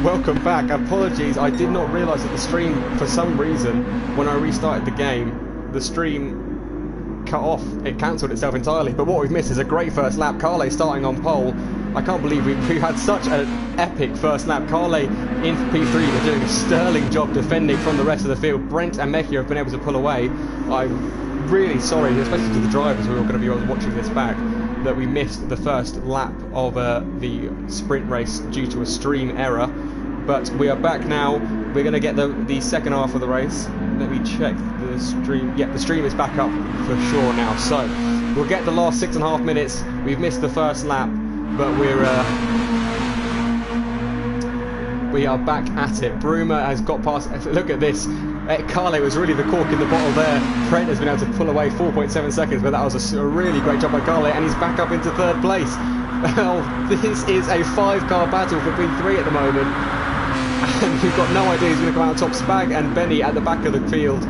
Welcome back. Apologies, I did not realise that the stream, for some reason, when I restarted the game, the stream cut off. It cancelled itself entirely. But what we've missed is a great first lap. Carle starting on pole. I can't believe we had such an epic first lap. Carle in P3 are doing a sterling job defending from the rest of the field. Brent and Mechia have been able to pull away. I'm really sorry, especially to the drivers who are going to be watching this back, that we missed the first lap of the sprint race due to a stream error. But we are back now. We're going to get the second half of the race. Let me check the stream. Yeah, the stream is back up for sure now. So we'll get the last 6.5 minutes. We've missed the first lap, but we are back at it. Bruma has got past. Look at this. Carle was really the cork in the bottle there. Brent has been able to pull away 4.7 seconds, but that was a really great job by Carle, and he's back up into third place. Well, this is a 5-car battle for P3 at the moment, and we've got no idea who's going to come out on top. Spag and Benny at the back of the field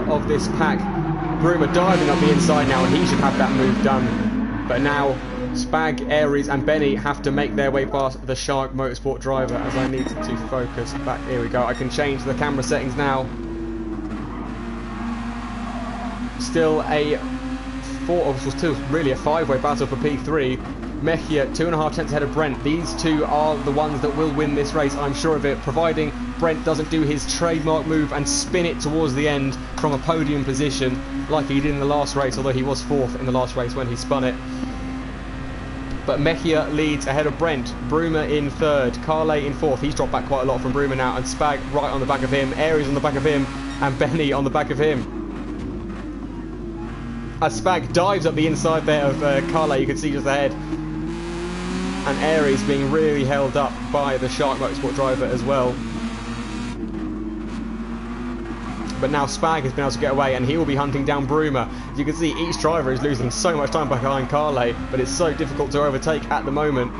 of this pack. Bruma diving up the inside now, and he should have that move done. But now Spag, Aries and Benny have to make their way past the Shark Motorsport driver, as I need to focus back. Here we go. I can change the camera settings now. Still really a 5-way battle for P3. Mechia 2.5 tenths ahead of Brent. These two are the ones that will win this race, I'm sure of it, providing Brent doesn't do his trademark move and spin it towards the end from a podium position like he did in the last race, although he was 4th in the last race when he spun it. But Mechia leads ahead of Brent. Bruma in 3rd, Carle in 4th. He's dropped back quite a lot from Bruma now, and Spag right on the back of him, Aries on the back of him, and Benny on the back of him. As Spag dives up the inside there of Carle, you can see just ahead. And Aries being really held up by the Shark Motorsport driver as well. But now Spag has been able to get away, and he will be hunting down Bruma. As you can see, each driver is losing so much time behind Carle, but it's so difficult to overtake at the moment.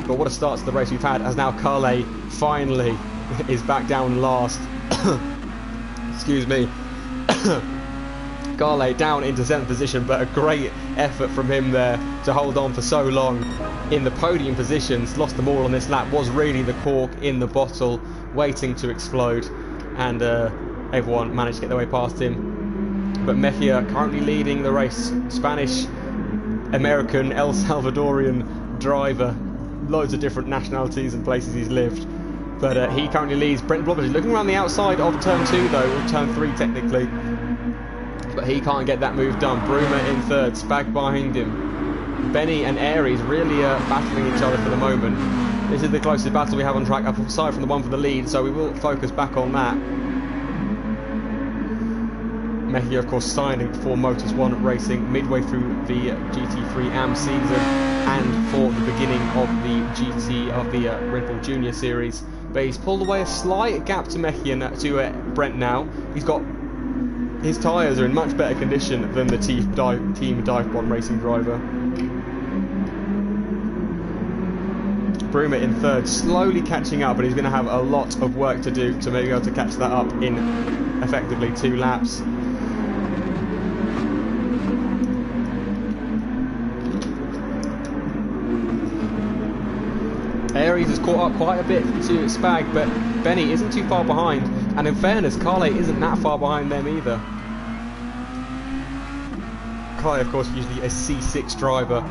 But what a start to the race we've had, as now Carle finally is back down last. Excuse me. Carle down into 7th position, but a great effort from him there to hold on for so long in the podium positions. Lost them all on this lap. Was really the cork in the bottle waiting to explode, and everyone managed to get their way past him. But Mechia currently leading the race. Spanish, American, El Salvadorian driver, loads of different nationalities and places he's lived, but he currently leads. Brent Blobber's looking around the outside of turn 2 though, or turn 3 technically, but he can't get that move done. Bruma in 3rd, Spag behind him. Benny and Aries really battling each other for the moment. This is the closest battle we have on track, aside from the one for the lead, so we will focus back on that. Mechia, of course, signing for Motus 1 Racing midway through the GT3 AM season and for the beginning of the Red Bull Junior Series. But he's pulled away a slight gap to Mechia, to Brent now. He's got his tyres are in much better condition than the Team Dive Bomb Racing driver. Bruma in 3rd, slowly catching up, but he's going to have a lot of work to do to maybe be able to catch that up in effectively 2 laps. Aries has caught up quite a bit to Spag, but Benny isn't too far behind, and in fairness, Carle isn't that far behind them either. Carle, of course, usually a C6 driver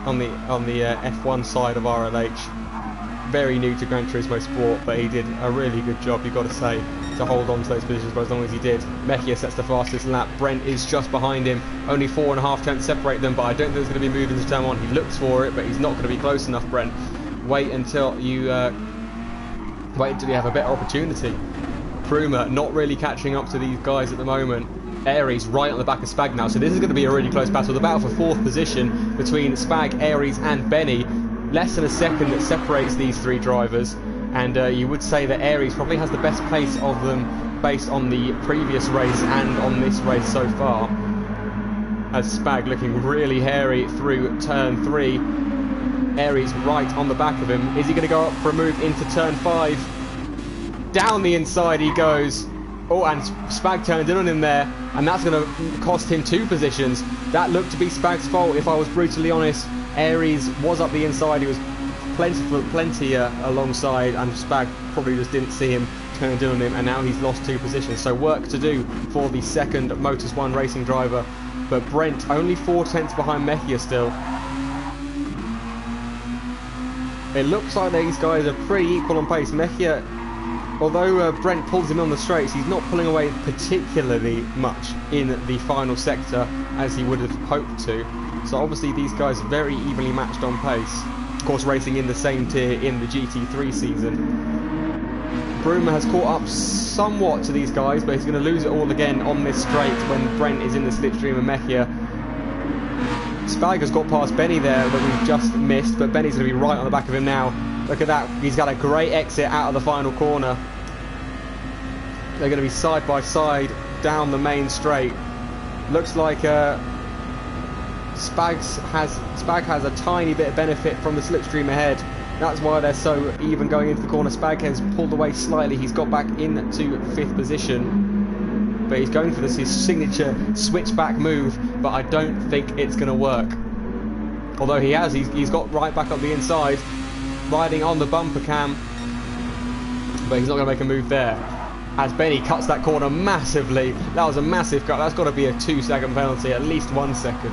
on the F1 side of RLH. Very new to Gran Turismo Sport, but he did a really good job, you've got to say, to hold on to those positions for as long as he did. Mechia sets the fastest lap. Brent is just behind him. Only 4.5 tenths separate them, but I don't think there's going to be moving to turn 1. He looks for it, but he's not going to be close enough, Brent. Wait until you have a better opportunity. Bruma not really catching up to these guys at the moment. Aries right on the back of Spag now, so this is going to be a really close battle. The battle for 4th position between Spag, Aries and Benny. Less than a second that separates these 3 drivers, and you would say that Aries probably has the best pace of them based on the previous race and on this race so far. As Spag looking really hairy through turn 3. Aries right on the back of him. Is he going to go up for a move into turn 5? Down the inside he goes. Oh, and Spag turned in on him there, and that's going to cost him 2 positions. That looked to be Spag's fault, if I was brutally honest. Aries was up the inside, he was plenty alongside, and Spag probably just didn't see him, turned in on him, and now he's lost 2 positions. So work to do for the second Motus One racing driver, but Brent only 4 tenths behind Mejia still. It looks like these guys are pretty equal on pace. Mejia, although Brent pulls him on the straights, he's not pulling away particularly much in the final sector as he would have hoped to. So obviously these guys are very evenly matched on pace. Of course, racing in the same tier in the GT3 season. Bruma has caught up somewhat to these guys, but he's going to lose it all again on this straight when Brent is in the slipstream of Mejia. Spag has got past Benny there that we've just missed, but Benny's going to be right on the back of him now. Look at that, he's got a great exit out of the final corner. They're going to be side by side down the main straight. Looks like Spag has a tiny bit of benefit from the slipstream ahead. That's why they're so even going into the corner. Spag has pulled away slightly, he's got back into 5th position. But he's going for his signature switchback move, but I don't think it's going to work. Although he's got right back up the inside, riding on the bumper cam, but he's not going to make a move there. As Benny cuts that corner massively, that was a massive cut. That's got to be a 2-second penalty, at least 1 second.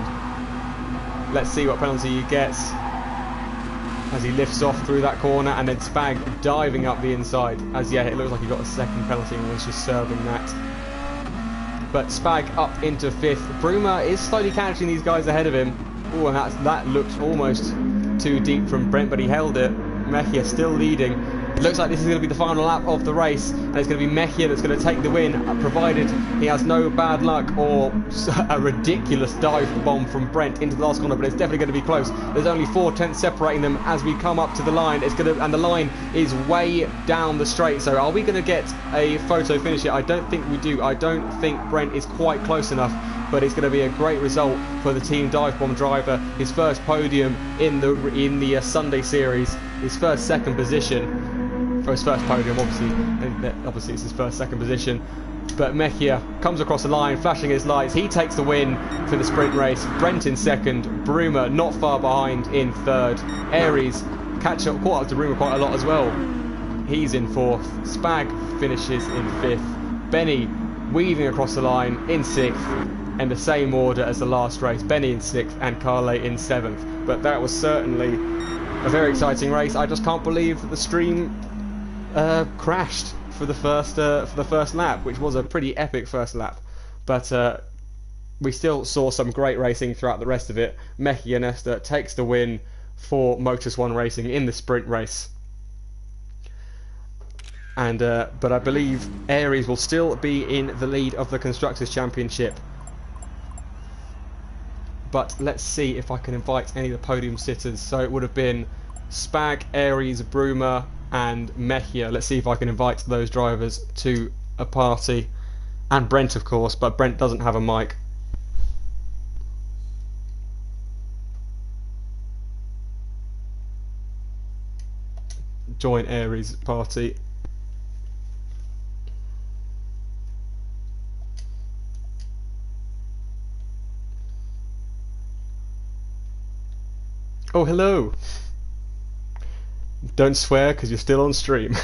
Let's see what penalty he gets as he lifts off through that corner, and then Spag diving up the inside. As yeah, it looks like he got a second penalty and was just serving that. But Spag up into 5th. Bruma is slowly catching these guys ahead of him. Oh, and that looked almost too deep from Brent, but he held it. Mejia still leading. It looks like this is going to be the final lap of the race, and it's going to be Mejia that's going to take the win, provided he has no bad luck or a ridiculous dive bomb from Brent into the last corner, but it's definitely going to be close. There's only 4 tenths separating them as we come up to the line. And the line is way down the straight, so are we going to get a photo finish here? I don't think we do. I don't think Brent is quite close enough, but it's going to be a great result for the team dive bomb driver. His first podium in the Sunday series, his second position. For his first podium, obviously it's his second position. But Mejia comes across the line, flashing his lights. He takes the win for the sprint race. Brent in 2nd, Bruma not far behind in 3rd. Aries caught up to Bruma quite a lot as well. He's in 4th. Spag finishes in 5th. Benny weaving across the line in 6th, in the same order as the last race. Benny in 6th and Carle in 7th. But that was certainly a very exciting race. I just can't believe that the stream crashed for the first lap, which was a pretty epic first lap. But we still saw some great racing throughout the rest of it. Mejia Nesta takes the win for Motus One Racing in the sprint race. And but I believe Aries will still be in the lead of the Constructors' Championship. But let's see if I can invite any of the podium sitters. So it would have been Spag, Aries, Bruma and Mejia. Let's see if I can invite those drivers to a party. And Brent, of course, but Brent doesn't have a mic. Join Aries' party. Oh, hello. Don't swear because you're still on stream.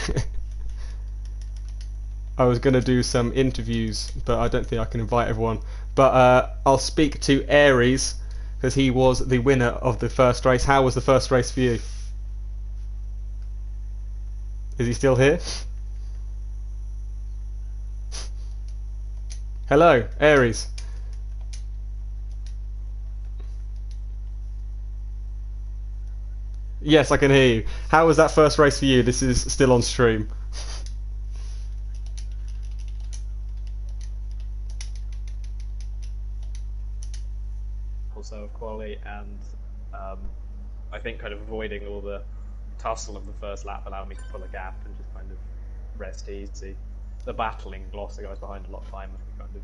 I was going to do some interviews, but I don't think I can invite everyone. But I'll speak to Aries because he was the winner of the first race. How was the first race for you? Is he still here? Hello, Aries. Yes, I can hear you. How was that first race for you? This is still on stream. Also of quality, and I think kind of avoiding all the tussle of the first lap allowed me to pull a gap and just kind of rest easy. The battling glossing, I was behind a lot of time, and kind of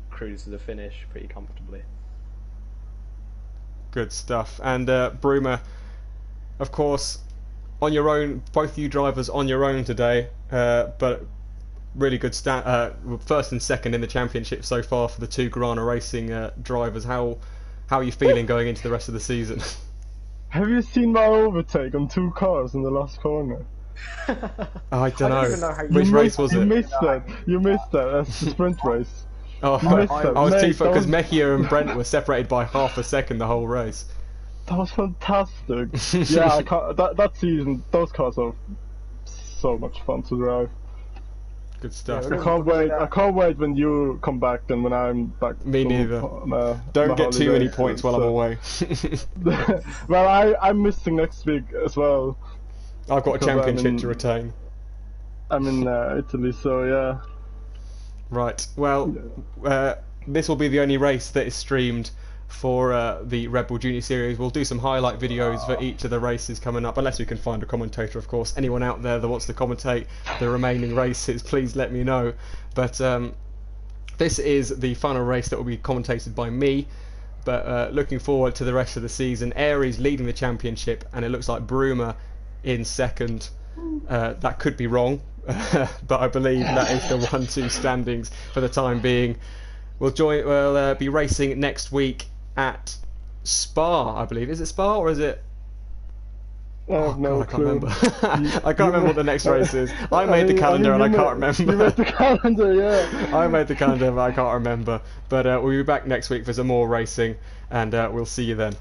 cruised to the finish pretty comfortably. Good stuff. And Bruma, of course, on your own, both you drivers on your own today, but really good first and second in the championship so far for the two Grana Racing drivers. How are you feeling going into the rest of the season? Have you seen my overtake on 2 cars in the last corner? I don't even know how Which race was You it? missed that. You missed that. That's the sprint race. Oh, You missed that. I was too Mate, far because that Mejia and Brent were separated by half a second the whole race. was fantastic. Yeah, I can't, that season, those cars are so much fun to drive. Good stuff. Yeah, I can't wait when you come back and when I'm back. Me neither. Don't get too many points while I'm away. Well, I'm missing next week as well. I've got a Because championship to retain. I'm in Italy, so yeah. Right. Well, this will be the only race that is streamed for the Red Bull Junior Series. We'll do some highlight videos for each of the races coming up, unless we can find a commentator, of course. Anyone out there that wants to commentate the remaining races, please let me know. But this is the final race that will be commentated by me. But looking forward to the rest of the season. Aries leading the championship, and it looks like Bruma in second. That could be wrong, but I believe that is the 1-2 standings for the time being. We'll be racing next week at Spa, I believe. Is it Spa or is it? I have no I can't clue. remember. I can't remember what the next race is. I made the calendar and I can't remember. You made the calendar, yeah. I made the calendar but I can't remember. But we'll be back next week for some more racing, and we'll see you then.